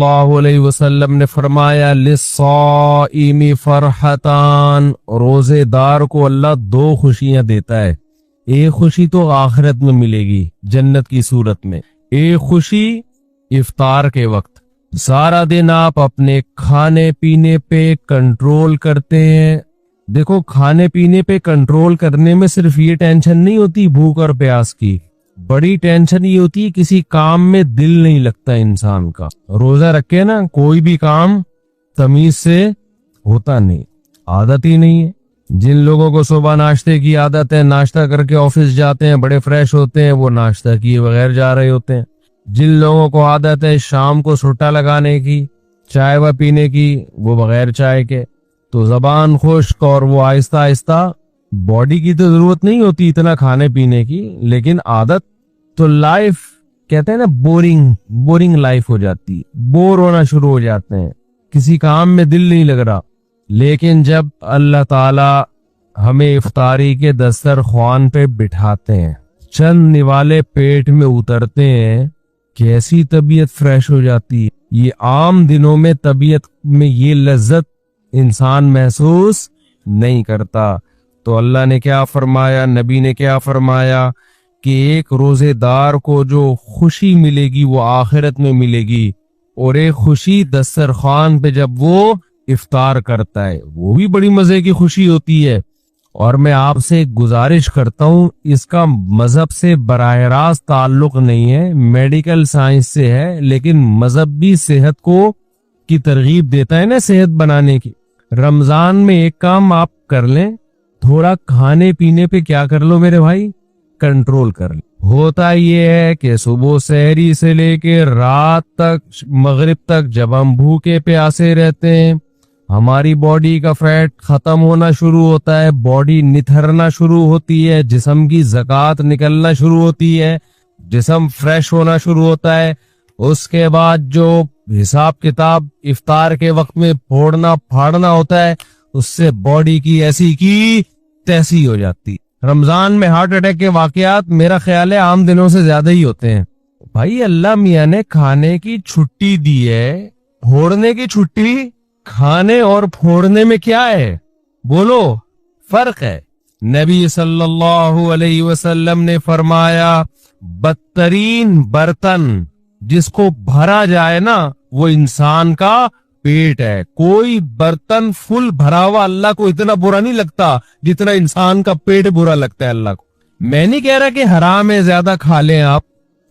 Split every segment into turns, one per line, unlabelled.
सल्लल्लाहु अलैहि वसल्लम ने फरमाया, लिस्साइमी फरहतान, रोजेदार को अल्लाह दो खुशियां देता है। एक खुशी तो आखिरत में मिलेगी जन्नत की सूरत में, एक खुशी इफ्तार के वक्त। सारा दिन आप अपने खाने पीने पे कंट्रोल करते हैं। देखो, खाने पीने पे कंट्रोल करने में सिर्फ ये टेंशन नहीं होती भूख और प्यास की, बड़ी टेंशन ये होती है किसी काम में दिल नहीं लगता इंसान का। रोजा रखे ना, कोई भी काम तमीज से होता नहीं, आदत ही नहीं है। जिन लोगों को सुबह नाश्ते की आदत है, नाश्ता करके ऑफिस जाते हैं, बड़े फ्रेश होते हैं, वो नाश्ता किए बगैर जा रहे होते हैं। जिन लोगों को आदत है शाम को सुट्टा लगाने की, चाय व पीने की, वो बगैर चाय के, तो जबान खुश्क और वो आहिस्ता आहिस्ता। बॉडी की तो जरूरत नहीं होती इतना खाने पीने की, लेकिन आदत तो लाइफ कहते हैं ना, बोरिंग लाइफ हो जाती है, बोर होना शुरू हो जाते हैं, किसी काम में दिल नहीं लग रहा। लेकिन जब अल्लाह ताला हमें इफ्तारी के दस्तरख्वान पे बिठाते हैं, चंद निवाले पेट में उतरते हैं, कैसी तबीयत फ्रेश हो जाती है। ये आम दिनों में तबीयत में ये लज्जत इंसान महसूस नहीं करता। तो अल्लाह ने क्या फरमाया, नबी ने क्या फरमाया कि एक रोजेदार को जो खुशी मिलेगी वो आखिरत में मिलेगी, और एक खुशी दस्तरखान पे जब वो इफ्तार करता है वो भी बड़ी मजे की खुशी होती है। और मैं आपसे एक गुजारिश करता हूँ, इसका मजहब से बराह रास्त ताल्लुक नहीं है, मेडिकल साइंस से है, लेकिन मजहब भी सेहत को की तरगीब देता है ना, सेहत बनाने की। रमजान में एक काम आप कर लें, थोड़ा खाने पीने पे क्या कर लो मेरे भाई, कंट्रोल कर लो। होता ये है कि सुबह सहरी से लेके रात तक, मगरिब तक जब हम भूखे प्यासे रहते हैं, हमारी बॉडी का फैट खत्म होना शुरू होता है, बॉडी निथरना शुरू होती है, जिस्म की ज़कात निकलना शुरू होती है, जिस्म फ्रेश होना शुरू होता है। उसके बाद जो हिसाब किताब इफ्तार के वक्त में फोड़ना फाड़ना होता है, उससे बॉडी की ऐसी की तैसी हो जाती। रमजान में हार्ट अटैक के वाकयात मेरा ख्याल है आम दिनों से ज्यादा ही होते हैं। भाई अल्लाह मियां ने खाने की छुट्टी दी है, फोड़ने की छुट्टी। खाने और फोड़ने में क्या है बोलो, फर्क है। नबी सल्लल्लाहु अलैहि वसल्लम ने फरमाया, बदतरीन बर्तन जिसको भरा जाए ना, वो इंसान का पेट है। कोई बर्तन फुल भरा हुआ अल्लाह को इतना बुरा नहीं लगता जितना इंसान का पेट बुरा लगता है अल्लाह को। मैं नहीं कह रहा कि हराम है ज्यादा खा लें आप,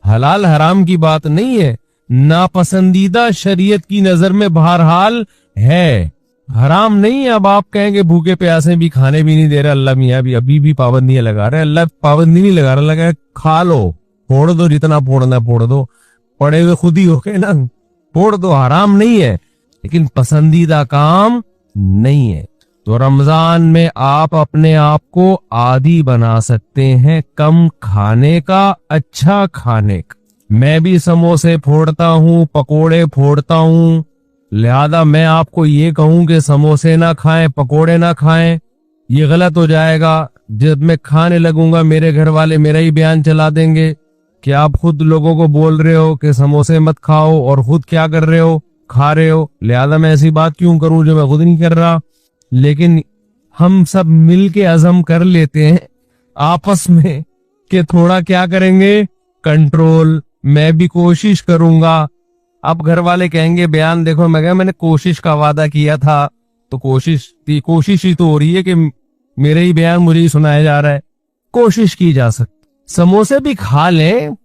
हलाल हराम की बात नहीं है, नापसंदीदा शरीयत की नजर में बहरहाल है, हराम नहीं है। अब आप कहेंगे भूखे प्यासे भी खाने भी नहीं दे रहे, अल्लाह मियां भी अभी भी पाबंदियां लगा रहे हैं। अल्लाह पाबंदी नहीं लगा रहा, लगा खा लो, फोड़ दो, जितना फोड़ना फोड़ दो, पड़े हुए खुद ही हो गए ना, फोड़ दो, हराम नहीं है, लेकिन पसंदीदा काम नहीं है। तो रमजान में आप अपने आप को आदी बना सकते हैं कम खाने का, अच्छा खाने का। मैं भी समोसे फोड़ता हूँ, पकोड़े फोड़ता हूँ, लिहाजा मैं आपको ये कहूं कि समोसे ना खाएं, पकोड़े ना खाएं, ये गलत हो जाएगा। जब मैं खाने लगूंगा मेरे घर वाले मेरा ही बयान चला देंगे कि आप खुद लोगों को बोल रहे हो कि समोसे मत खाओ और खुद क्या कर रहे हो, खा रहे हो। लिहाजा मैं ऐसी बात क्यों करूं जो मैं खुद नहीं कर रहा। लेकिन हम सब मिल के अज़म कर लेते हैं आपस में कि थोड़ा क्या करेंगे, कंट्रोल। मैं भी कोशिश करूंगा। अब घर वाले कहेंगे बयान देखो, मैं कहा मैंने कोशिश का वादा किया था, तो कोशिश ही तो हो रही है कि मेरे ही बयान मुझे ही सुनाया जा रहा है। कोशिश की जा सकती, समोसे भी खा लें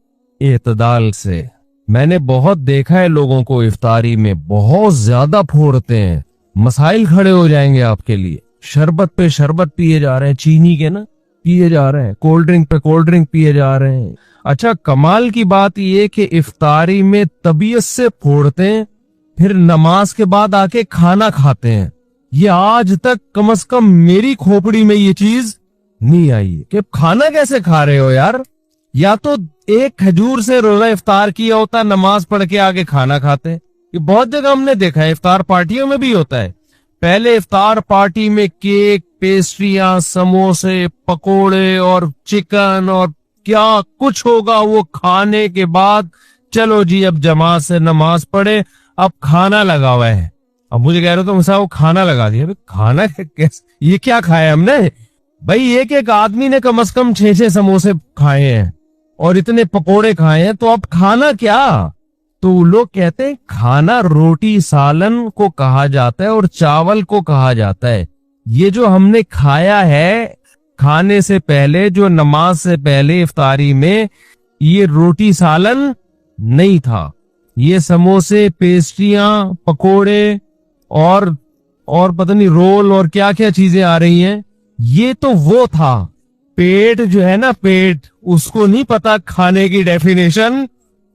एतदाल से। मैंने बहुत देखा है लोगों को इफ्तारी में बहुत ज्यादा फोड़ते हैं, मसाइल खड़े हो जाएंगे आपके लिए। शरबत पे शरबत पिए जा रहे हैं, चीनी के ना पिए जा रहे हैं, कोल्ड ड्रिंक पे कोल्ड ड्रिंक पिए जा रहे हैं। अच्छा, कमाल की बात ये कि इफ्तारी में तबीयत से फोड़ते हैं, फिर नमाज के बाद आके खाना खाते हैं। ये आज तक कम से कम मेरी खोपड़ी में ये चीज नहीं आई कि खाना कैसे खा रहे हो यार। या तो एक खजूर से रोजा इफ्तार किया होता, नमाज पढ़ के आगे खाना खाते हैं। ये बहुत जगह हमने देखा है, इफ्तार पार्टियों में भी होता है। पहले इफ्तार पार्टी में केक, पेस्ट्रियां, समोसे, पकोड़े और चिकन और क्या कुछ होगा, वो खाने के बाद चलो जी अब जमात से नमाज पढ़े, अब खाना लगा हुआ है। अब मुझे कह रहे हो तो मुझसे वो खाना लगा दिया। खाना कैसे, ये क्या खाया हमने भाई? एक एक आदमी ने कम से कम 6-6 समोसे खाए हैं और इतने पकोड़े खाए हैं, तो अब खाना क्या? तो लोग कहते हैं खाना रोटी सालन को कहा जाता है और चावल को कहा जाता है। ये जो हमने खाया है खाने से पहले, जो नमाज से पहले इफ्तारी में, ये रोटी सालन नहीं था। ये समोसे, पेस्ट्रियां, पकोड़े और पता नहीं रोल और क्या क्या चीजें आ रही हैं, ये तो वो था। पेट जो है ना, पेट, उसको नहीं पता खाने की डेफिनेशन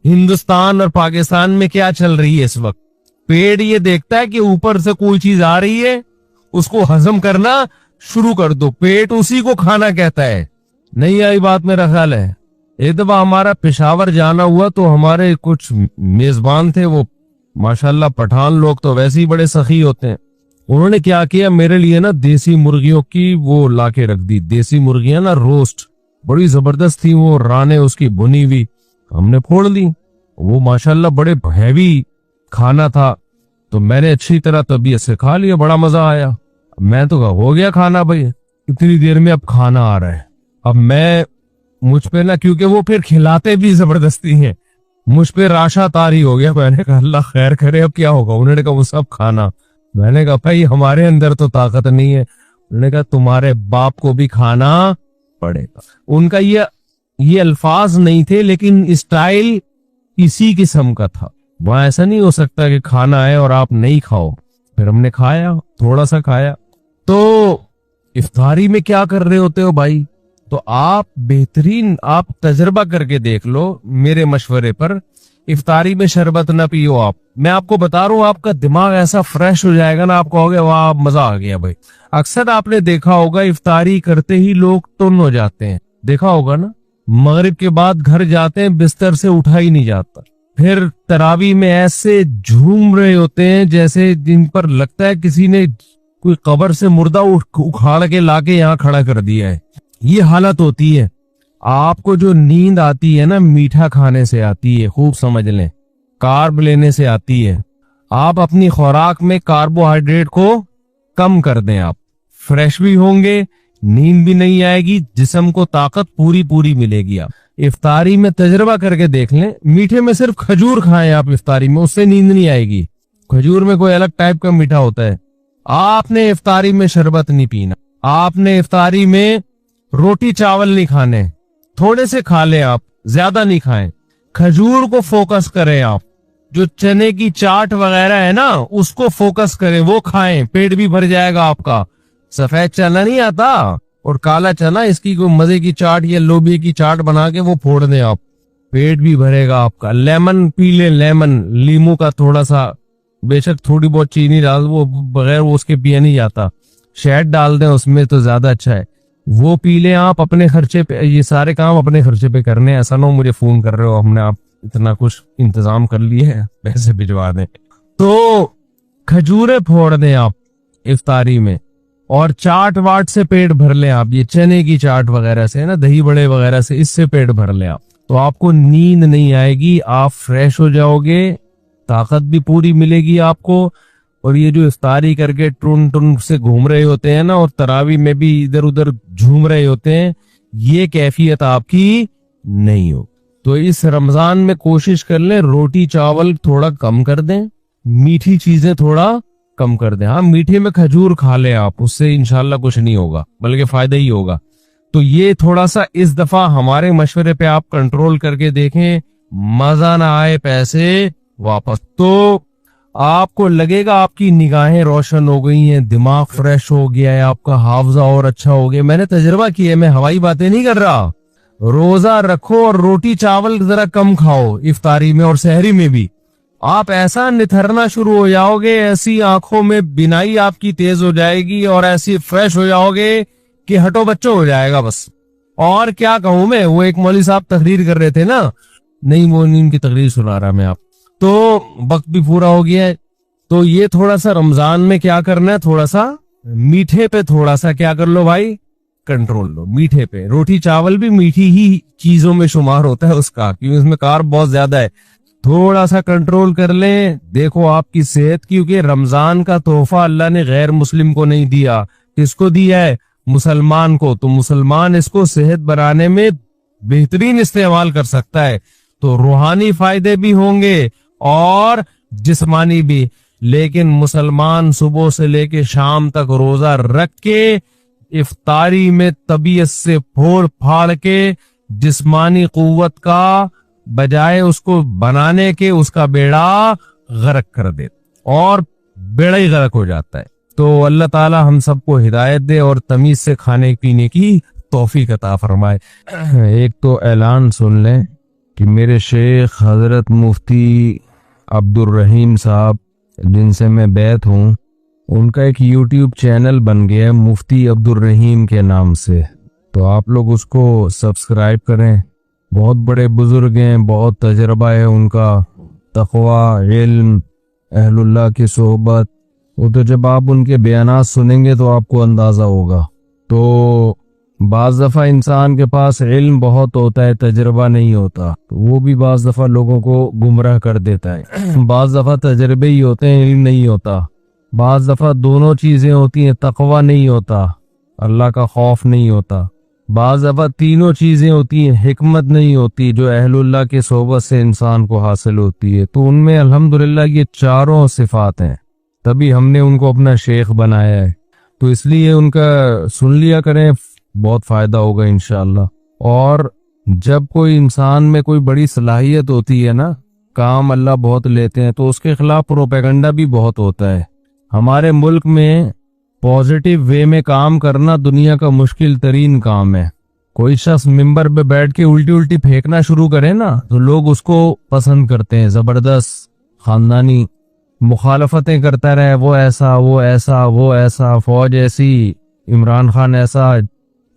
हिंदुस्तान और पाकिस्तान में क्या चल रही है इस वक्त। पेट ये देखता है कि ऊपर से कोई चीज आ रही है, उसको हजम करना शुरू कर दो। पेट उसी को खाना कहता है। नहीं आई बात, मेरा ख्याल है। एक दफा हमारा पेशावर जाना हुआ तो हमारे कुछ मेजबान थे, वो माशाल्लाह पठान लोग तो वैसे ही बड़े सखी होते हैं। उन्होंने क्या किया, मेरे लिए ना देसी मुर्गियों की वो लाके रख दी। देसी मुर्गियां ना रोस्ट, बड़ी जबरदस्त थी वो, राने उसकी भुनी हुई, हमने फोड़ ली। वो माशाल्लाह बड़े हैवी खाना था, तो मैंने अच्छी तरह तबीयत से खा लिया, बड़ा मजा आया। मैं तो कहा हो गया खाना भाई, इतनी देर में अब खाना आ रहा है। अब मैं, मुझ पे ना, क्योंकि वो फिर खिलाते भी जबरदस्ती हैं, मुझ पे राशा तारी हो गया। मैंने कहा अल्लाह खैर करे, अब क्या होगा? उन्होंने कहा वो सब खाना। मैंने कहा भाई हमारे अंदर तो ताकत नहीं है। उन्होंने कहा तुम्हारे बाप को भी खाना पड़ेगा। उनका ये अल्फाज नहीं थे, लेकिन स्टाइल इसी किस्म का था। वहां ऐसा नहीं हो सकता कि खाना है और आप नहीं खाओ। फिर हमने खाया, थोड़ा सा खाया। तो इफ्तारी में क्या कर रहे होते हो भाई? तो आप बेहतरीन, आप तजर्बा करके देख लो मेरे मशवरे पर। इफ्तारी में शरबत ना पियो आप। मैं आपको बता रहा हूँ, आपका दिमाग ऐसा फ्रेश हो जाएगा ना, आप कहोगे वाह मजा आ गया भाई। अक्सर आपने देखा होगा इफ्तारी करते ही लोग टुन हो जाते हैं, देखा होगा ना। मगरिब के बाद घर जाते हैं, बिस्तर से उठा ही नहीं जाता। फिर तरावी में ऐसे झूम रहे होते हैं जैसे जिन पर लगता है किसी ने कोई कब्र से मुर्दा उखाड़ के लाके यहाँ खड़ा कर दिया है। ये हालत होती है। आपको जो नींद आती है ना, मीठा खाने से आती है, खूब समझ लें, कार्ब लेने से आती है। आप अपनी खुराक में कार्बोहाइड्रेट को कम कर दें, आप फ्रेश भी होंगे, नींद भी नहीं आएगी, जिस्म को ताकत पूरी पूरी मिलेगी। आप इफ्तारी में तजर्बा करके देख लें, मीठे में सिर्फ खजूर खाएं आप इफ्तारी में, उससे नींद नहीं आएगी। खजूर में कोई अलग टाइप का मीठा होता है। आपने इफ्तारी में शरबत नहीं पीना, आपने इफ्तारी में रोटी चावल नहीं खाने, थोड़े से खा लें आप, ज्यादा नहीं खाएं। खजूर को फोकस करें आप, जो चने की चाट वगैरह है ना, उसको फोकस करें, वो खाएं, पेट भी भर जाएगा आपका। सफेद चना नहीं आता और काला चना, इसकी कोई मजे की चाट या लोबिया की चाट बना के वो फोड़ दें आप, पेट भी भरेगा आपका। लेमन पी ले, लेमन, लीमू का थोड़ा सा, बेशक थोड़ी बहुत चीनी डाल, वो बगैर वो उसके पिया नहीं जाता, शहद डाल दें उसमें तो ज्यादा अच्छा है, वो पी लें आप अपने खर्चे पे। ये सारे काम अपने खर्चे पे करने, ऐसा ना हो मुझे फोन कर रहे हो, हमने आप इतना कुछ इंतजाम कर लिए है, पैसे भिजवा दें। तो खजूरें फोड़ दें आप इफ्तारी में, और चाट वाट से पेट भर लें आप, ये चने की चाट वगैरह से ना, दही बड़े वगैरह से, इससे पेट भर लें आप, तो आपको नींद नहीं आएगी, आप फ्रेश हो जाओगे, ताकत भी पूरी मिलेगी आपको। और ये जो इफ्तारी करके टुन टुन से घूम रहे होते हैं ना, और तरावी में भी इधर उधर झूम रहे होते हैं, ये कैफियत आपकी नहीं हो। तो इस रमजान में कोशिश कर लें रोटी चावल थोड़ा कम कर दें, मीठी चीजें थोड़ा कम कर दें। हाँ, मीठे में खजूर खा लें आप, उससे इंशाल्लाह कुछ नहीं होगा, बल्कि फायदा ही होगा। तो ये थोड़ा सा इस दफा हमारे मशवरे पे आप कंट्रोल करके देखें, मजा ना आए पैसे वापस। तो आपको लगेगा आपकी निगाहें रोशन हो गई हैं, दिमाग फ्रेश हो गया है, आपका हाफजा और अच्छा हो गया। मैंने तजुर्बा किया है, मैं हवाई बातें नहीं कर रहा। रोजा रखो और रोटी चावल जरा कम खाओ इफ्तारी में और सहरी में भी, आप ऐसा निथरना शुरू हो जाओगे, ऐसी आंखों में बिनाई आपकी तेज हो जाएगी और ऐसी फ्रेश हो जाओगे कि हटो बच्चों हो जाएगा बस। और क्या कहूं मैं, वो एक मौलवी साहब तकरीर कर रहे थे ना, नहीं वो इनकी तकरीर सुना रहा मैं आप, तो वक्त भी पूरा हो गया है। तो ये थोड़ा सा रमजान में क्या करना है, थोड़ा सा मीठे पे थोड़ा सा क्या कर लो भाई, कंट्रोल लो मीठे पे। रोटी चावल भी मीठी ही चीजों में शुमार होता है उसका, क्योंकि उसमें कार्ब बहुत ज्यादा है। थोड़ा सा कंट्रोल कर लें। देखो आपकी सेहत, क्योंकि रमजान का तोहफा अल्लाह ने गैर मुस्लिम को नहीं दिया, किसको दिया है? मुसलमान को। तो मुसलमान इसको सेहत बनाने में बेहतरीन इस्तेमाल कर सकता है। तो रूहानी फायदे भी होंगे और जिस्मानी भी। लेकिन मुसलमान सुबह से लेके शाम तक रोजा रख के इफ्तारी में तबीयत से फोड़ फाड़ के जिस्मानी कुव्वत का बजाय उसको बनाने के उसका बेड़ा गर्क कर दे और बेड़ा ही गर्क हो जाता है। तो अल्लाह ताला हम सबको हिदायत दे और तमीज से खाने पीने की तौफीक अता फरमाए। एक तो ऐलान सुन लें कि मेरे शेख हजरत मुफ्ती अब्दुल रहीम साहब, जिनसे मैं बैत हूँ, उनका एक यूट्यूब चैनल बन गया है मुफ्ती अब्दुल रहीम के नाम से। तो आप लोग उसको सब्सक्राइब करें। बहुत बड़े बुजुर्ग हैं, बहुत तजर्बा है उनका, तक़वा, इल्म, अहलुल्लाह की सोहबत। वो तो जब आप उनके बयानात सुनेंगे तो आपको अंदाजा होगा। तो बाज़ दफ़ा इंसान के पास इल्म बहुत होता है, तजर्बा नहीं होता, तो वो भी बाज़ दफ़ा लोगों को गुमराह कर देता है। बाज़ दफ़ा तजर्बे ही होते हैं, इल्म नहीं होता। बाज़ दफ़ा दोनों चीज़ें होती हैं, तक़वा नहीं होता, अल्लाह का खौफ नहीं होता। बाज़ दफ़ा तीनों चीज़ें होती हैं, हिकमत नहीं होती, जो अहलुल्लाह के सोहबत से इंसान को हासिल होती है। तो उनमें अल्हम्दुलिल्लाह ये चारों सिफात हैं, तभी हमने उनको अपना शेख बनाया है। तो इसलिए उनका सुन लिया करें, बहुत फायदा होगा इंशाअल्लाह। और जब कोई इंसान में कोई बड़ी सलाहियत होती है ना, काम अल्लाह बहुत लेते हैं, तो उसके खिलाफ प्रोपेगेंडा भी बहुत होता है। हमारे मुल्क में पॉजिटिव वे में काम करना दुनिया का मुश्किल तरीन काम है। कोई शख्स मिंबर पे बैठ के उल्टी उल्टी फेंकना शुरू करे ना, तो लोग उसको पसंद करते हैं। जबरदस्त खानदानी मुखालफतें करता रहे, वो ऐसा वो ऐसा वो ऐसा, फौज ऐसी, इमरान खान ऐसा,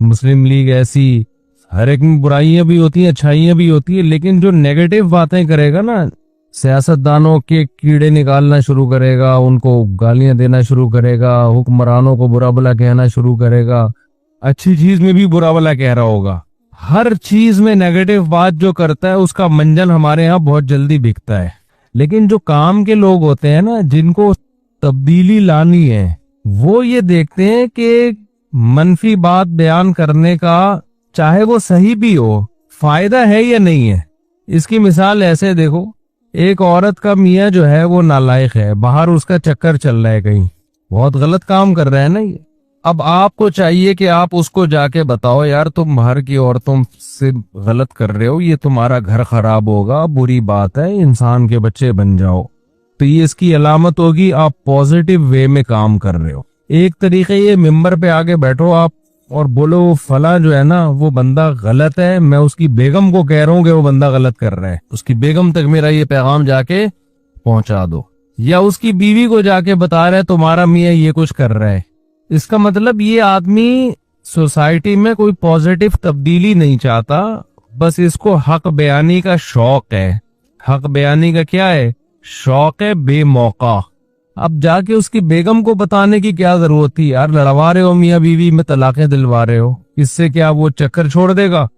मुस्लिम लीग ऐसी। हर एक में बुराइयां भी होती हैं, अच्छाइयां भी होती है, लेकिन जो नेगेटिव बातें करेगा ना, सियासतदानों के कीड़े निकालना शुरू करेगा, उनको गालियां देना शुरू करेगा, हुक्मरानों को बुरा भला कहना शुरू करेगा, अच्छी चीज में भी बुरा भला कह रहा होगा। हर चीज में नेगेटिव बात जो करता है उसका मंजन हमारे यहाँ बहुत जल्दी बिकता है। लेकिन जो काम के लोग होते हैं ना, जिनको तब्दीली लानी है, वो ये देखते हैं कि मनफी बात बयान करने का, चाहे वो सही भी हो, फायदा है या नहीं है। इसकी मिसाल ऐसे देखो, एक औरत का मियाँ जो है वो नालायक है, बाहर उसका चक्कर चल रहा है, कहीं बहुत गलत काम कर रहा है ना ये। अब आपको चाहिए कि आप उसको जाके बताओ, यार तुम बाहर की औरतों से गलत कर रहे हो, ये तुम्हारा घर खराब होगा, बुरी बात है, इंसान के बच्चे बन जाओ। तो ये इसकी अलामत होगी आप पॉजिटिव वे में काम कर रहे हो। एक तरीके ये मिंबर पे आके बैठो आप और बोलो वो फला जो है ना वो बंदा गलत है, मैं उसकी बेगम को कह रहा हूँ कि वो बंदा गलत कर रहा है, उसकी बेगम तक मेरा ये पैगाम जाके पहुंचा दो। या उसकी बीवी को जाके बता रहा है तुम्हारा मियाँ ये कुछ कर रहा है। इसका मतलब ये आदमी सोसाइटी में कोई पॉजिटिव तब्दीली नहीं चाहता, बस इसको हक बयानी का शौक है। हक बयानी का क्या है? शौक है बेमौका। अब जाके उसकी बेगम को बताने की क्या जरूरत थी? यार लड़वा रहे हो मियाँ बीवी में, तलाकें दिलवा रहे हो, इससे क्या वो चक्कर छोड़ देगा?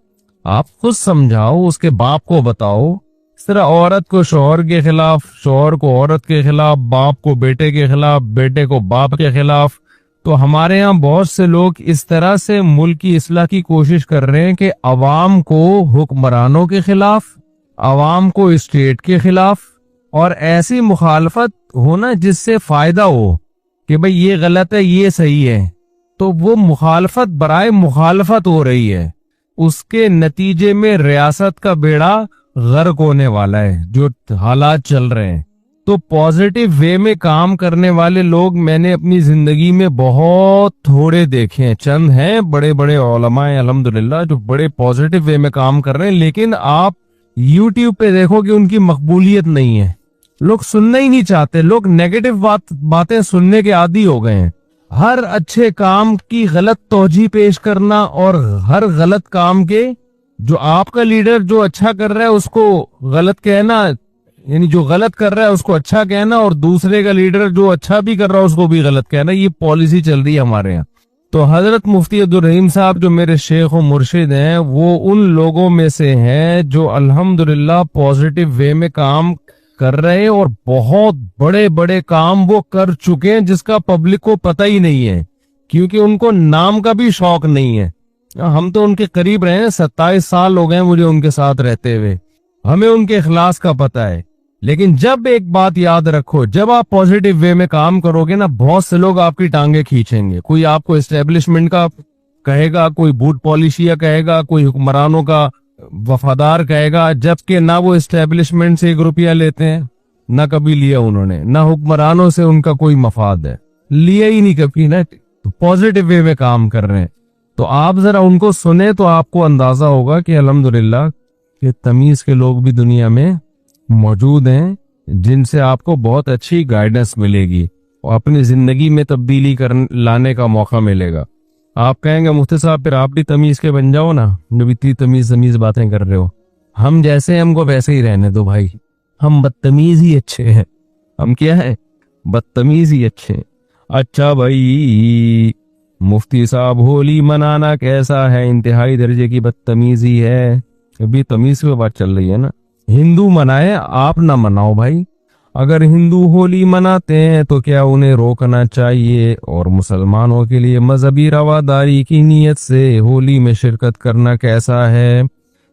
आप खुद समझाओ, उसके बाप को बताओ। इस तरह औरत को शौहर के खिलाफ, शौहर को औरत के खिलाफ, बाप को बेटे के खिलाफ, बेटे को बाप के खिलाफ। तो हमारे यहाँ बहुत से लोग इस तरह से मुल्क की इस्लाह की कोशिश कर रहे हैं कि अवाम को हुक्मरानों के खिलाफ, अवाम को स्टेट के खिलाफ, और ऐसी मुखालफत होना जिससे फायदा हो कि भाई ये गलत है ये सही है। तो वो मुखालफत बराए मुखालफत हो रही है, उसके नतीजे में रियासत का बेड़ा गर्क होने वाला है, जो हालात चल रहे हैं। तो पॉजिटिव वे में काम करने वाले लोग मैंने अपनी जिंदगी में बहुत थोड़े देखे हैं। चंद हैं बड़े बड़े उलमा हैं अल्हम्दुलिल्लाह जो बड़े पॉजिटिव वे में काम कर रहे हैं, लेकिन आप यूट्यूब पे देखो कि उनकी मकबूलियत नहीं है। लोग सुनना ही नहीं चाहते, लोग नेगेटिव बातें सुनने के आदी हो गए हैं। हर अच्छे काम की गलत तौजीह पेश करना और हर गलत काम के, जो आपका लीडर जो अच्छा कर रहा है उसको गलत कहना, यानी जो गलत कर रहा है उसको अच्छा कहना, और दूसरे का लीडर जो अच्छा भी कर रहा है उसको भी गलत कहना। ये पॉलिसी चल रही है हमारे यहाँ। तो हजरत मुफ्ती अब्दुल रहीम साहब जो मेरे शेख और मुर्शिद हैं, वो उन लोगों में से हैं जो अल्हम्दुलिल्लाह पॉजिटिव वे में काम कर रहे हैं, और बहुत बड़े बड़े काम वो कर चुके हैं जिसका पब्लिक को पता ही नहीं है, क्योंकि उनको नाम का भी शौक नहीं है। हम तो उनके करीब रहे हैं, 27 साल हो गए मुझे उनके साथ रहते हुए, हमें उनके इखलास का पता है। लेकिन जब एक बात याद रखो, जब आप पॉजिटिव वे में काम करोगे ना, बहुत से लोग आपकी टांगे खींचेंगे। कोई आपको एस्टेब्लिशमेंट का कहेगा, कोई बूट पॉलिशिया कहेगा, कोई हुक्मरानों का वफादार कहेगा, जबकि ना वो एस्टेब्लिशमेंट से 1 रुपया लेते हैं, ना कभी लिया उन्होंने, ना हुक्मरानों से उनका कोई मफाद है, लिया ही नहीं कभी ना। तो पॉजिटिव वे में काम कर रहे हैं, तो आप जरा उनको सुने तो आपको अंदाजा होगा कि अल्हम्दुलिल्लाह कि तमीज के लोग भी दुनिया में मौजूद हैं, जिनसे आपको बहुत अच्छी गाइडेंस मिलेगी और अपनी जिंदगी में तब्दीली लाने का मौका मिलेगा। आप कहेंगे मुफ्ती साहब फिर आप भी तमीज के बन जाओ ना, जब इतनी तमीज तमीज बातें कर रहे हो। हम जैसे हैं हमको वैसे ही रहने दो भाई, हम बदतमीज ही अच्छे हैं। हम क्या है? बदतमीज ही अच्छे हैं। अच्छा भाई मुफ्ती साहब, होली मनाना कैसा है? इंतहाई दर्जे की बदतमीजी है। अभी तमीज की बात चल रही है ना। हिंदू मनाए, आप ना मनाओ भाई। अगर हिंदू होली मनाते हैं तो क्या उन्हें रोकना चाहिए? और मुसलमानों के लिए मजहबी रवादारी की नीयत से होली में शिरकत करना कैसा है?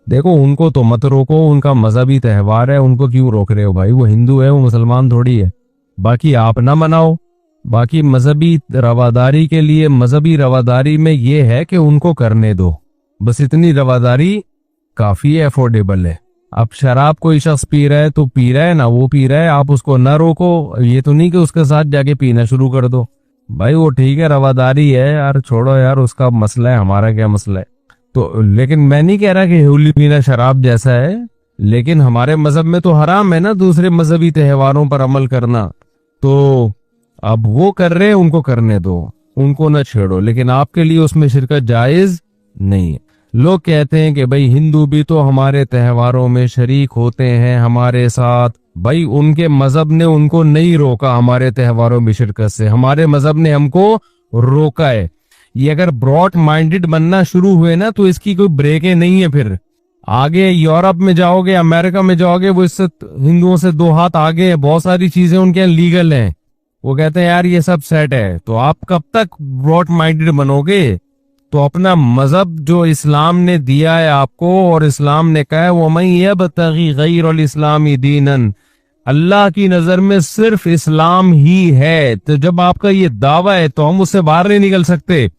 देखो, उनको तो मत रोको, उनका मजहबी त्यौहार है, उनको क्यों रोक रहे हो भाई? वो हिंदू है, वो मुसलमान थोड़ी है। बाकी आप ना मनाओ। बाकी मजहबी रवादारी के लिए, मजहबी रवादारी में ये है कि उनको करने दो, बस इतनी रवादारी काफी है, अफोर्डेबल है। अब शराब कोई शख्स पी रहा है तो पी रहा है ना, वो पी रहा है, आप उसको ना रोको। ये तो नहीं कि उसके साथ जाके पीना शुरू कर दो भाई, वो ठीक है, रवादारी है यार, छोड़ो यार, उसका मसला है, हमारा क्या मसला है। तो लेकिन मैं नहीं कह रहा कि होली पीना शराब जैसा है, लेकिन हमारे मजहब में तो हराम है ना दूसरे मजहबी त्योहारों पर अमल करना। तो अब वो कर रहे हैं, उनको करने दो, उनको न छेड़ो, लेकिन आपके लिए उसमें शिरकत जायज नहीं है। लोग कहते हैं कि भाई हिंदू भी तो हमारे त्योहारों में शरीक होते हैं हमारे साथ। भाई उनके मजहब ने उनको नहीं रोका हमारे त्योहारों में शिरकत से, हमारे मजहब ने हमको रोका है। ये अगर ब्रॉड माइंडेड बनना शुरू हुए ना तो इसकी कोई ब्रेकें नहीं है। फिर आगे यूरोप में जाओगे, अमेरिका में जाओगे, वो इससे हिंदुओं से 2 हाथ आगे है, बहुत सारी चीजें उनके यहाँ लीगल हैं। वो कहते हैं यार ये सब सेट है। तो आप कब तक ब्रॉड माइंडेड बनोगे? तो अपना मजहब जो इस्लाम ने दिया है आपको, और इस्लाम ने कहा है वो मैं यब्तगी गैरल इस्लामी दीनन, अल्लाह की नजर में सिर्फ इस्लाम ही है। तो जब आपका ये दावा है तो हम उससे बाहर नहीं निकल सकते।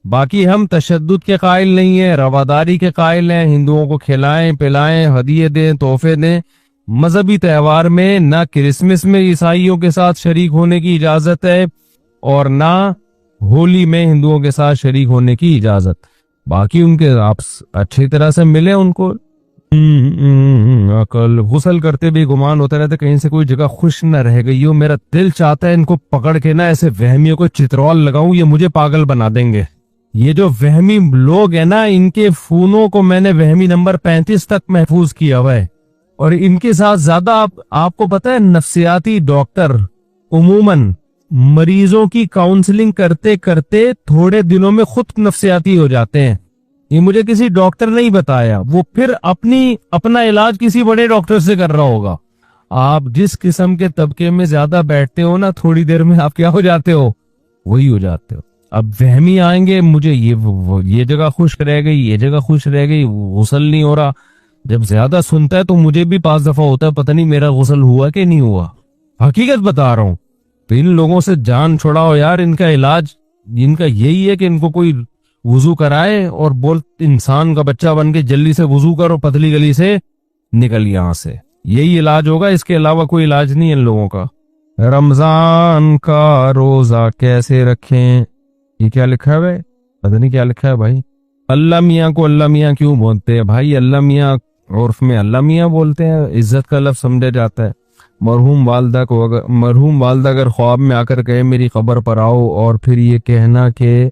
बाकी हम तशद्दुद के कायल नहीं है, रवादारी के कायल हैं। हिंदुओं को खिलाएं पिलाएं, हदिये दें, तोहफे दें। मजहबी त्यौहार में ना क्रिसमस में ईसाइयों के साथ शरीक होने की इजाजत है, और ना होली में हिंदुओं के साथ शरीक होने की इजाजत। बाकी उनके आप अच्छी तरह से मिले उनको। कल गुसल करते भी गुमान होता रहता कहीं से कोई जगह खुश न रह गई हो। मेरा दिल चाहता है इनको पकड़ के ना ऐसे वहमियों को चित्रौल लगाऊं, ये मुझे पागल बना देंगे। ये जो वहमी लोग है ना, इनके फोनों को मैंने वहमी नंबर 35 तक महफूज किया हुआ है। और इनके साथ ज्यादा आपको पता है, नफ्सियाती डॉक्टर उमूमन मरीजों की काउंसलिंग करते करते थोड़े दिनों में खुद नफ्सियाती हो जाते हैं। ये मुझे किसी डॉक्टर ने ही बताया, वो फिर अपना इलाज किसी बड़े डॉक्टर से कर रहा होगा। आप जिस किस्म के तबके में ज्यादा बैठते हो ना, थोड़ी देर में आप क्या हो जाते हो? वही हो जाते हो। अब वहमी आएंगे, मुझे ये जगह खुश रह गई, ये जगह खुश रह गई, गुसल नहीं हो रहा। जब ज्यादा सुनता है तो मुझे भी 5 दफा होता है, पता नहीं मेरा गुसल हुआ कि नहीं हुआ। हकीकत बता रहा हूं। तो इन लोगों से जान छुड़ाओ यार। इनका इलाज इनका यही है कि इनको कोई वुजू कराए और बोल इंसान का बच्चा बन के जल्दी से वुजू करो, पतली गली से निकल यहां से। यही इलाज होगा, इसके अलावा कोई इलाज नहीं इन लोगों का। रमजान का रोजा कैसे रखें? ये क्या लिखा है भाई? पता नहीं क्या लिखा है भाई। अल्लाह मियाँ को अल्लाह मियाँ क्यों बोलते हैं भाई? अल्लाह मियाँ उर्फ में अल्लाह मियाँ बोलते हैं, इज्जत का लफ्ज समझा जाता है। मरहूम वालदा अगर ख्वाब में आकर कहे मेरी कब्र पर आओ, और फिर ये कहना कि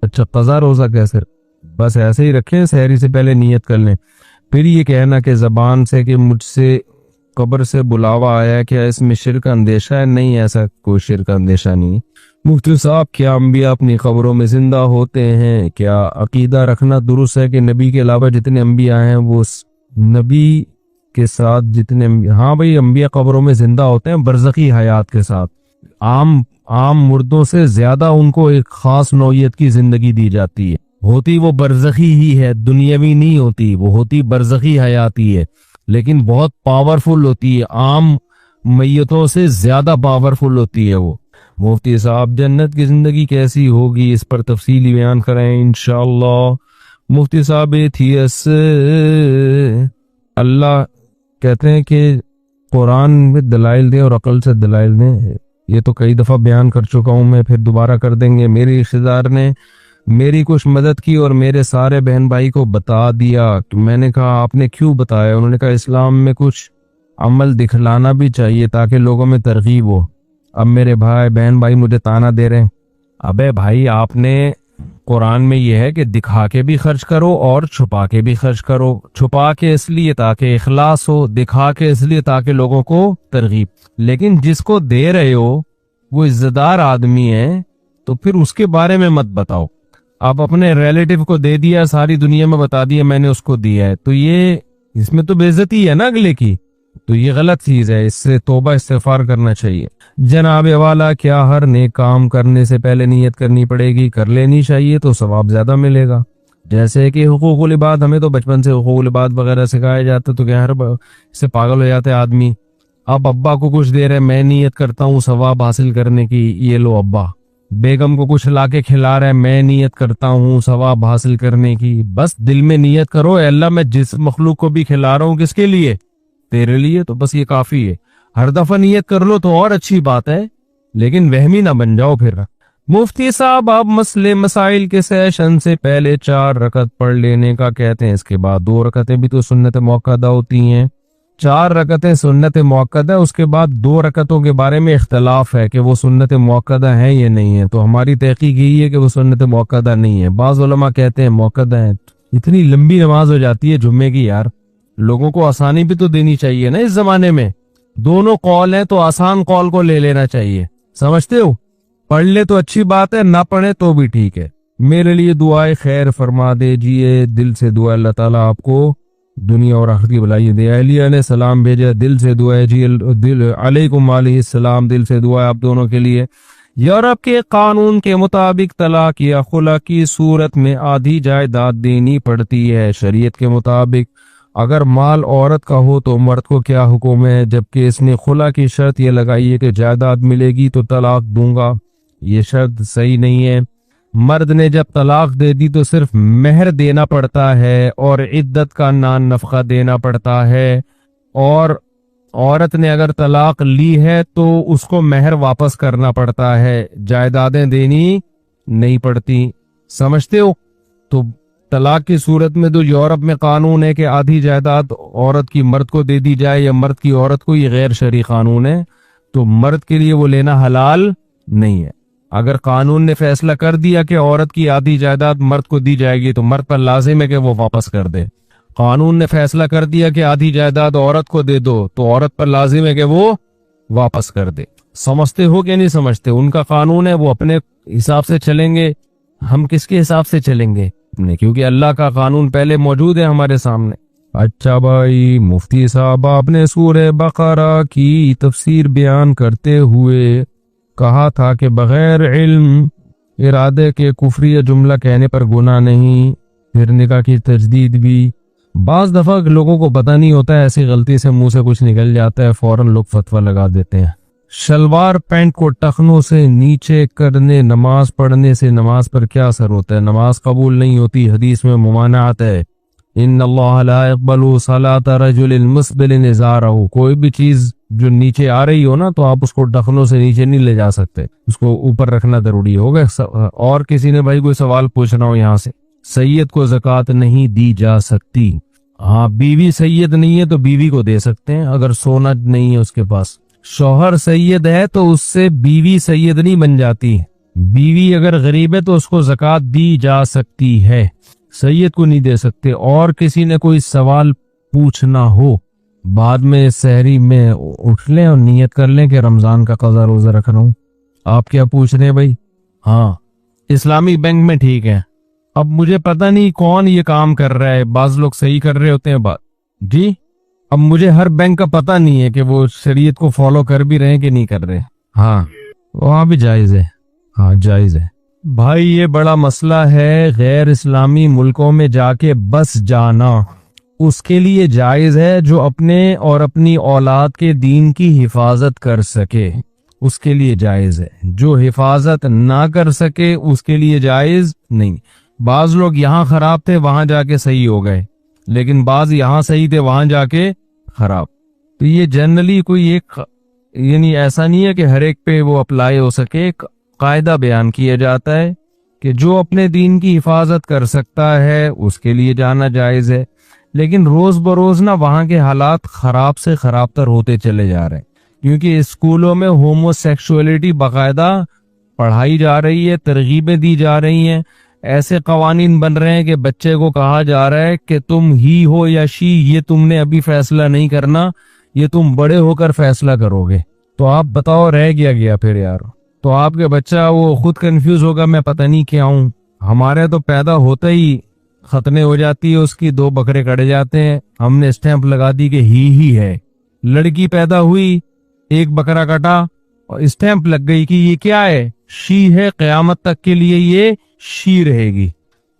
अच्छा कज़ा रोजा कैसे, बस ऐसे ही रखें, सहरी से पहले नियत कर लें। फिर ये कहना कि जबान से कि मुझसे कब्र से बुलावा आया, क्या इसमें शिर्क अंदेशा है? नहीं, ऐसा कोई शिर्क अंदेशा नहीं। मुफ्ती साहब, क्या अंबिया अपनी खबरों में जिंदा होते हैं? क्या अकीदा रखना दुरुस्त है कि नबी के अलावा जितने अंबिया हैं वो नबी के साथ हाँ भाई, अंबिया कब्रों में जिंदा होते हैं बरज़खी हयात के साथ। आम आम मुर्दों से ज्यादा उनको एक खास नौइयत की जिंदगी दी जाती है। होती वो बरज़खी ही है, दुनियावी नहीं होती, वो होती बरज़खी हयाती है, लेकिन बहुत पावरफुल होती है, आम मैयतों से ज्यादा पावरफुल होती है वो। मुफ्ती साहब, जन्नत की जिंदगी कैसी होगी, इस पर तफसीली बयान करें इंशाअल्लाह। मुफ्ती साहब, एथियस, अल्लाह कहते हैं कि कुरान में दलाइल दें और अकल से दलाइल दें। ये तो कई दफा बयान कर चुका हूं मैं, फिर दोबारा कर देंगे। मेरे रिश्तेदार ने मेरी कुछ मदद की और मेरे सारे बहन भाई को बता दिया। तो मैंने कहा आपने क्यों बताया? उन्होंने कहा इस्लाम में कुछ अमल दिखलाना भी चाहिए ताकि लोगों में तरगीब हो। अब मेरे बहन भाई मुझे ताना दे रहे हैं, अबे भाई आपने कुरान में यह है कि दिखा के भी खर्च करो और छुपा के भी खर्च करो। छुपा के इसलिए ताकि इखलास हो, दिखा के इसलिए ताकि लोगों को तरगीब। लेकिन जिसको दे रहे हो वो इज्जतदार आदमी है तो फिर उसके बारे में मत बताओ। आप अपने रिलेटिव को दे दिया, सारी दुनिया में बता दिया मैंने उसको दिया है, तो ये इसमें तो बेइज्जती है ना अगले की, तो ये गलत चीज है, इससे तौबा इस्तिगफार करना चाहिए। जनाब वाला, क्या हर नेक काम करने से पहले नियत करनी पड़ेगी? कर लेनी चाहिए तो सवाब ज्यादा मिलेगा। जैसे कि हुकूकुल इबाद, हमें तो बचपन से हुकूकुल इबाद वगैरह सिखाया जाता, तो क्या हर इससे पागल हो जाते आदमी। अब अब्बा को कुछ दे रहे, मैं नियत करता हूँ सवाब हासिल करने की, ये लो अब्बा। बेगम को कुछ लाके खिला रहा है, मैं नियत करता हूँ सवाब हासिल करने की। बस दिल में नियत करो, अल्लाह मैं जिस मखलूक को भी खिला रहा हूँ किसके लिए? तेरे लिए, तो बस ये काफी है। हर दफा नियत कर लो तो और अच्छी बात है, लेकिन वहमी ना बन जाओ फिर। मुफ्ती साहब, आप मसले मसाइल के सेशन से पहले 4 रकत पढ़ लेने का कहते हैं, इसके बाद 2 रकतें भी तो सुन्नत मुअक्कदा होती हैं। 4 रकतें सुन्नत मुअक्कदा, उसके बाद 2 रकतों के बारे में इख्तलाफ है कि वो सुन्नत मुअक्कदा है या नहीं है। तो हमारी तहकीक यही है कि वो सुन्नत मुअक्कदा नहीं है। बाज़ उलमा कहते हैं मुअक्कदा है। इतनी लंबी नमाज हो जाती है जुम्मे की यार, लोगों को आसानी भी तो देनी चाहिए ना। इस जमाने में दोनों कौल है तो आसान कौल को ले लेना चाहिए, समझते हो? पढ़ ले तो अच्छी बात है, ना पढ़े तो भी ठीक है। मेरे लिए दुआए खैर फरमा दीजिए, दिल से दुआ, अल्लाह ताला आपको दुनिया और आखिरत की भलाई दे। अलिया ने सलाम भेजा, दिल से दुआ है जी, दिल अलैकुम अलैहिस्सलाम, दिल से दुआ है आप दोनों के लिए। यूरोप के कानून के मुताबिक तलाक या खुला की सूरत में आधी जायदाद देनी पड़ती है। शरीयत के मुताबिक अगर माल औरत का हो तो मर्द को क्या हुक्म है, जबकि इसने खुला की शर्त यह लगाई है कि जायदाद मिलेगी तो तलाक दूंगा। ये शर्त सही नहीं है। मर्द ने जब तलाक दे दी तो सिर्फ मेहर देना पड़ता है और इद्दत का नान नफका देना पड़ता है, और औरत ने अगर तलाक ली है तो उसको मेहर वापस करना पड़ता है, जायदादें देनी नहीं पड़ती, समझते हो? तो तलाक की सूरत में तो यूरोप में कानून है कि आधी जायदाद औरत की मर्द को दे दी जाए या मर्द की औरत को, ये गैर शरई कानून है, तो मर्द के लिए वो लेना हलाल नहीं है। अगर कानून ने फैसला कर दिया कि औरत की आधी जायदाद मर्द को दी जाएगी तो मर्द पर लाजिम है कि वो वापस कर दे। कानून ने फैसला कर दिया कि आधी जायदाद औरत को दे दो तो औरत पर लाजिम है कि वो वापस कर दे। समझते हो कि नहीं समझते? उनका कानून है, वो अपने हिसाब से चलेंगे, हम किसके हिसाब से चलेंगे? क्योंकि अल्लाह का कानून पहले मौजूद है हमारे सामने। अच्छा भाई, मुफ्ती साहब, आपने सूरह बकरा की तफसीर बयान करते हुए कहा था कि बगैर इल्म इरादे के कुफरी या जुमला कहने पर गुनाह नहीं, फिर निकाह की तजदीद भी। बाज दफा लोगों को पता नहीं होता है, ऐसी गलती से मुंह से कुछ निकल जाता है, फौरन लोग फतवा लगा देते हैं। शलवार पैंट को टखनों से नीचे करने, नमाज पढ़ने से नमाज पर क्या असर होता है? नमाज कबूल नहीं होती, हदीस में मुमानात है। इन्नल्लाह ला यक़बलु सलाता रजुलिन मुस्बिलिन इज़ारहु। कोई भी चीज जो नीचे आ रही हो ना तो आप उसको टखनों से नीचे नहीं ले जा सकते, उसको ऊपर रखना जरूरी होगा। और किसी ने भाई कोई सवाल पूछना हो यहाँ से, सैयद को ज़कात नहीं दी जा सकती। हाँ, बीवी सैयद नहीं है तो बीवी को दे सकते हैं, अगर सोना नहीं है उसके पास। शौहर सैयद है तो उससे बीवी सैयद नहीं बन जाती। बीवी अगर गरीब है तो उसको ज़कात दी जा सकती है, सैयद को नहीं दे सकते। और किसी ने कोई सवाल पूछना हो, बाद में सहरी में उठ लें और नियत कर लें कि रमजान का कज़ा रोजा रख रहा हूँ। आप क्या पूछ रहे हैं भाई? हाँ, इस्लामी बैंक में ठीक है। अब मुझे पता नहीं कौन ये काम कर रहा है, बाज लोग सही कर रहे होते हैं बात जी। अब मुझे हर बैंक का पता नहीं है कि वो शरीयत को फॉलो कर भी रहे हैं कि नहीं कर रहे। हाँ, वहाँ भी जायज है। हाँ, जायज है भाई। ये बड़ा मसला है, गैर इस्लामी मुल्कों में जाके बस जाना उसके लिए जायज है जो अपने और अपनी औलाद के दीन की हिफाजत कर सके, उसके लिए जायज है। जो हिफाजत ना कर सके उसके लिए जायज नहीं। बाज लोग यहाँ खराब थे वहां जाके सही हो गए, लेकिन बाज यहाँ सही थे वहां जाके खराब। तो ये जनरली कोई एक यानी ऐसा नहीं है कि हर एक पे वो अप्लाई हो सके। एक कायदा बयान किया जाता है कि जो अपने दीन की हिफाजत कर सकता है उसके लिए जाना जायज है। लेकिन रोज बरोज ना वहां के हालात खराब से खराब तर होते चले जा रहे हैं, क्योंकि स्कूलों में होमोसेक्सुअलिटी बाकायदा पढ़ाई जा रही है, तरगीबें दी जा रही हैं। ऐसे कवानीन बन रहे हैं कि बच्चे को कहा जा रहा है कि तुम ही हो या शी, ये तुमने अभी फैसला नहीं करना, ये तुम बड़े होकर फैसला करोगे। तो आप बताओ रह गया फिर यार। तो आपके बच्चा वो खुद कंफ्यूज होगा, मैं पता नहीं क्या हूं। हमारे तो पैदा होते ही खतने हो जाती है उसकी, 2 बकरे कट जाते हैं, हमने स्टैंप लगा दी कि ही है। लड़की पैदा हुई, 1 बकरा कटा और स्टैंप लग गई कि ये क्या है, शी है, कयामत तक के लिए ये शी रहेगी।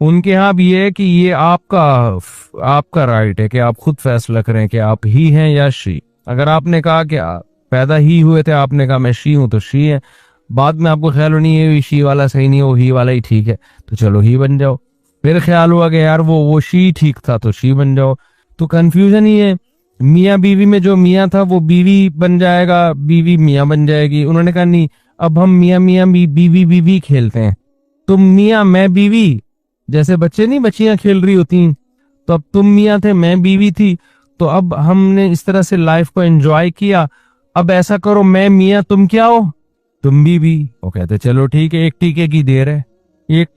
उनके यहाँ भी ये है कि ये आपका राइट है कि आप खुद फैसला करें कि आप ही हैं या शी। अगर आपने कहा कि पैदा ही हुए थे, आपने कहा मैं शी हूं तो शी है, बाद में आपको ख्याल नहीं है शी वाला सही नहीं है, वो ही वाला ही ठीक है, तो चलो ही बन जाओ। फिर ख्याल हुआ कि यार वो शी ठीक था तो शी बन जाओ। तो कंफ्यूजन ही है। मियाँ बीवी में जो मियाँ था वो बीवी बन जाएगा, बीवी मियाँ बन जाएगी। उन्होंने कहा नहीं, अब हम मियाँ बीवी बीवी खेलते हैं, तुम मियाँ मैं बीवी, जैसे बच्चे नहीं बच्चियां खेल रही होती, तो अब तुम मियाँ थे मैं बीवी थी, तो अब हमने इस तरह से लाइफ को एंजॉय किया। अब ऐसा करो, मैं मियाँ तुम क्या हो, तुम बीवी। वो कहते चलो ठीक है, एक टीके की देर है। एक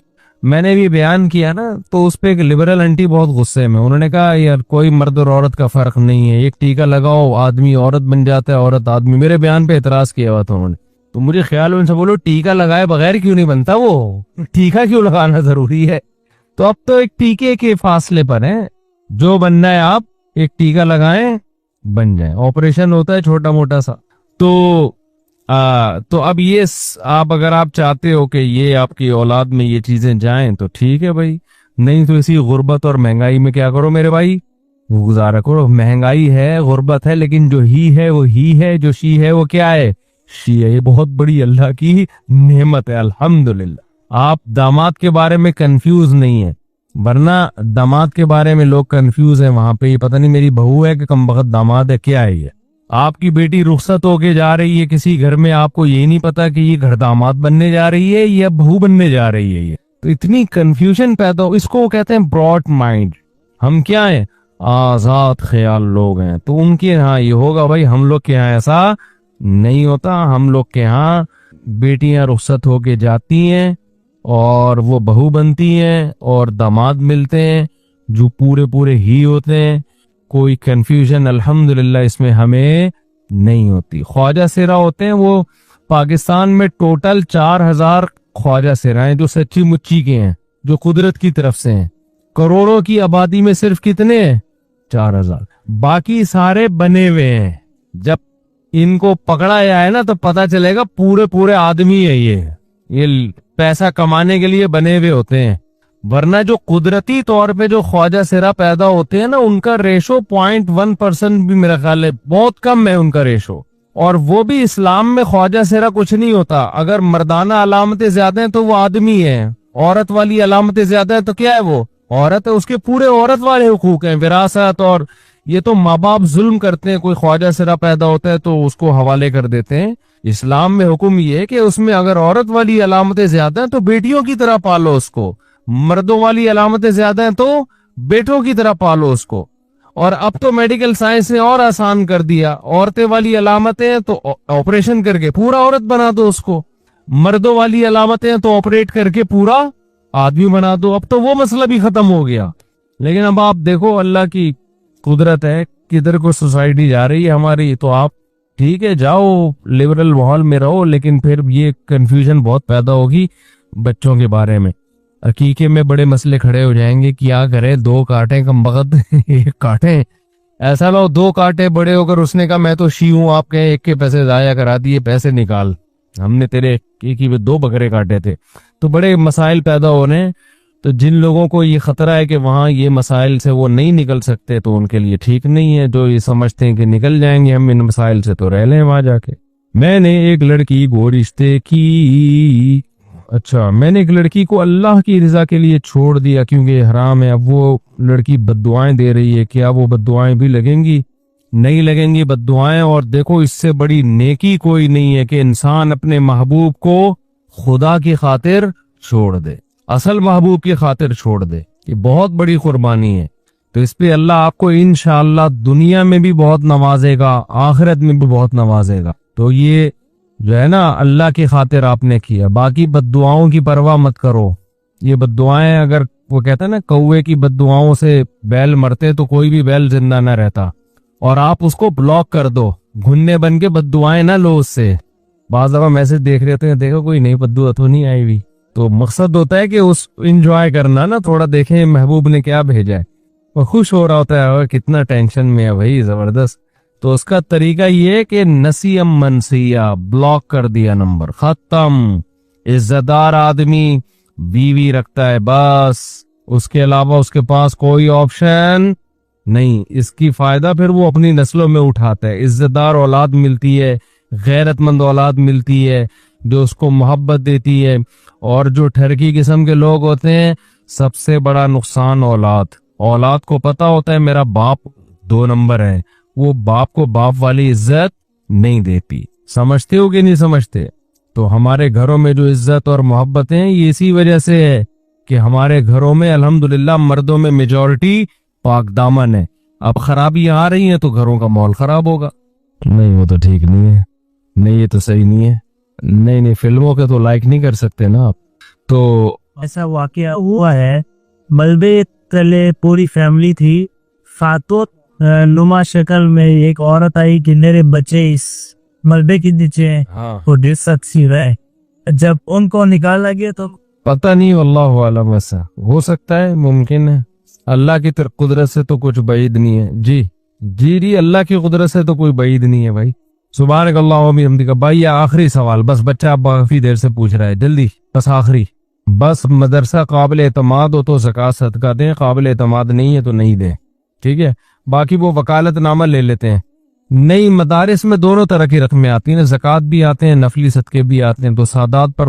मैंने भी बयान किया ना, तो उस पे एक लिबरल आंटी बहुत गुस्से में, उन्होंने कहा यार कोई मर्द और औरत का फर्क नहीं है, एक टीका लगाओ आदमी औरत बन जाता है, औरत आदमी। मेरे बयान पे एतराज किया हुआ था उन्होंने। तो मुझे ख्याल उनसे बोलो टीका लगाए बगैर क्यों नहीं बनता, वो टीका क्यों लगाना जरूरी है। तो अब तो एक टीके के फासले पर है, जो बनना है आप एक टीका लगाएं बन जाए। ऑपरेशन होता है छोटा मोटा सा। तो अब ये आप अगर आप चाहते हो कि ये आपकी औलाद में ये चीजें जाएं तो ठीक है भाई, नहीं तो इसी गुर्बत और महंगाई में क्या करो मेरे भाई, वो गुजारा करो। महंगाई है, गुर्बत है, लेकिन जो ही है वो ही है, जो शी है वो क्या है, शी है। ये बहुत बड़ी अल्लाह की नेमत है, अल्हम्दुलिल्लाह। आप दामाद के बारे में कंफ्यूज नहीं है, वरना दामाद के बारे में लोग कंफ्यूज है वहां पे, पता नहीं मेरी बहू है कि कमबख्त दामाद है, क्या है ये। आपकी बेटी रुखसत होके जा रही है किसी घर में, आपको ये नहीं पता कि ये घर दामाद बनने जा रही है या बहू बनने जा रही है। ये तो इतनी कंफ्यूजन पैदा हो, इसको कहते हैं ब्रॉड माइंड। हम क्या है, आजाद ख्याल लोग हैं। तो उनके यहाँ ये होगा भाई, हम लोग के यहाँ ऐसा नहीं होता। हम लोग के यहाँ बेटियां रुखसत होके जाती हैं और वो बहू बनती हैं और दामाद मिलते हैं जो पूरे पूरे ही होते हैं। कोई कंफ्यूजन अल्हम्दुलिल्लाह इसमें हमें नहीं होती। ख्वाजा सिरा होते हैं, वो पाकिस्तान में टोटल 4000 ख्वाजा सिरा हैं जो सच्ची मुच्ची के हैं, जो कुदरत की तरफ से हैं। करोड़ों की आबादी में सिर्फ कितने हैं, 4000, बाकी सारे बने हुए हैं। जब इनको पकड़ा जाए ना तो पता चलेगा पूरे पूरे आदमी है ये पैसा कमाने के लिए बने हुए होते हैं। वरना जो कुदरती तौर पे जो ख्वाजा सिरा पैदा होते हैं ना, उनका रेशो 0.1% भी मेरा ख्याल है, बहुत कम है उनका रेशो। और वो भी इस्लाम में ख्वाजा सिरा कुछ नहीं होता। अगर मर्दाना अलामतें ज्यादा हैं तो वो आदमी है, औरत वाली अलामतें ज्यादा है तो क्या है, वो औरत है। उसके पूरे औरत वाले हुकूक हैं, विरासत, और ये तो माँ बाप जुल्म करते हैं। कोई ख्वाजा सिरा पैदा होता है तो उसको हवाले कर देते हैं। इस्लाम में हुक्म ये है कि उसमें अगर औरत वाली अलामतें ज्यादा हैं तो बेटियों की तरह पालो उसको, मर्दों वाली अलामतें ज्यादा हैं तो बेटों की तरह पालो उसको। और अब तो मेडिकल साइंस ने और आसान कर दिया, औरतें वाली अलामतें हैं तो ऑपरेशन करके पूरा औरत बना दो उसको, मर्दों वाली अलामतें हैं तो ऑपरेट करके पूरा आदमी बना दो। अब तो वो मसला भी खत्म हो गया। लेकिन अब आप देखो अल्लाह की कुदरत है, किधर को सोसाइटी जा रही है हमारी। तो आप ठीक है जाओ लिबरल माहौल में रहो, लेकिन फिर ये कंफ्यूजन बहुत पैदा होगी बच्चों के बारे में। हकीके में बड़े मसले खड़े हो जाएंगे, क्या करें, दो कांटे कम बगत एक कांटे। ऐसा ना हो दो कांटे बड़े होकर उसने कहा मैं तो शी हूं, आप कहें एक के पैसे जाया करा दिए, पैसे निकाल, हमने तेरे एक ही में दो बकरे काटे थे। तो बड़े मसाइल पैदा हो रहे हैं। तो जिन लोगों को ये खतरा है कि वहां ये मसाइल से वो नहीं निकल सकते, तो उनके लिए ठीक नहीं है। जो ये समझते हैं कि निकल जाएंगे हम इन मसाइल से, तो रह लें वहां जाके। मैंने एक लड़की को रिश्ते की, अच्छा मैंने एक लड़की को अल्लाह की रजा के लिए छोड़ दिया क्योंकि ये हराम है। अब वो लड़की बद्दुआएं दे रही है, क्या वो बद्दुआएं भी लगेंगी? नहीं लगेंगी बद्दुआएं। और देखो इससे बड़ी नेकी कोई नहीं है कि इंसान अपने महबूब को खुदा की खातिर छोड़ दे, असल महबूब की खातिर छोड़ दे। ये बहुत बड़ी कुर्बानी है। तो इस पे अल्लाह आपको इंशाअल्लाह दुनिया में भी बहुत नवाजेगा, आखिरत में भी बहुत नवाजेगा। तो ये जो है ना अल्लाह की खातिर आपने किया। बाकी बद्दुआओं की परवाह मत करो। ये बद्दुआएं, अगर वो कहता है ना कौवे की बद्दुआओं से बैल मरते, तो कोई भी बैल जिंदा ना रहता। और आप उसको ब्लॉक कर दो, घुन्ने बन के बद्दुआएं ना लो उससे। बाज़ दफा मैसेज देख रहे थे, देखो कोई नई बद्दुआ तो नहीं आई हुई। तो मकसद होता है कि उस इंजॉय करना ना, थोड़ा देखें महबूब ने क्या भेजा है। वो खुश हो रहा होता है, कितना टेंशन में है भाई, जबरदस्त। तो उसका तरीका ये है कि नसीयम मनसिया, ब्लॉक कर दिया नंबर, खत्म। इज्जतदार आदमी बीवी रखता है बस, उसके अलावा उसके पास कोई ऑप्शन नहीं। इसकी फायदा फिर वो अपनी नस्लों में उठाता है। इज्जतदार औलाद मिलती है, गैरतमंद औलाद मिलती है जो उसको मोहब्बत देती है। और जो ठरकी किस्म के लोग होते हैं, सबसे बड़ा नुकसान औलाद। औलाद को पता होता है मेरा बाप 2 नंबर है, वो बाप को बाप वाली इज्जत नहीं देती। समझते हो कि नहीं समझते? तो हमारे घरों में जो इज्जत और मोहब्बत है, ये इसी वजह से है कि हमारे घरों में अल्हम्दुलिल्लाह मर्दों में मेजॉरिटी पाक दामन है। अब खराबी आ रही है तो घरों का माहौल खराब होगा। नहीं वो तो ठीक नहीं है, नहीं ये तो सही नहीं है, नहीं नहीं फिल्मों के तो लाइक नहीं कर सकते ना आप। तो
ऐसा वाकया हुआ है, मलबे तले पूरी फैमिली थी। फातोत नुमा शक्ल में एक औरत आई कि मेरे बच्चे इस मलबे के नीचे
हाँ
वो दिल सच्ची रहे। जब उनको निकाला गया तो
पता नहीं, अल्लाह आलम, ऐसा हो सकता है, मुमकिन है। अल्लाह की कुदरत से तो कुछ बईद नहीं है। जी जी जी, अल्लाह की कुदरत से तो कोई बईद नहीं है भाई। सुभानक अल्लाह बिहम्दिका। भाई आखिरी सवाल, बस बच्चा काफी देर से पूछ रहा है, जल्दी बस आखिरी। बस मदरसा काबिल एतमाद हो तो ज़कात सदका दें, काबिल एतमाद नहीं है तो नहीं दें, ठीक है। बाकी वो वकालतनामा ले लेते हैं। नहीं, मदारिस में दोनों तरह की रकमें आती हैं, ज़कात भी आते हैं, नफली सदके भी आते हैं। तो सादात पर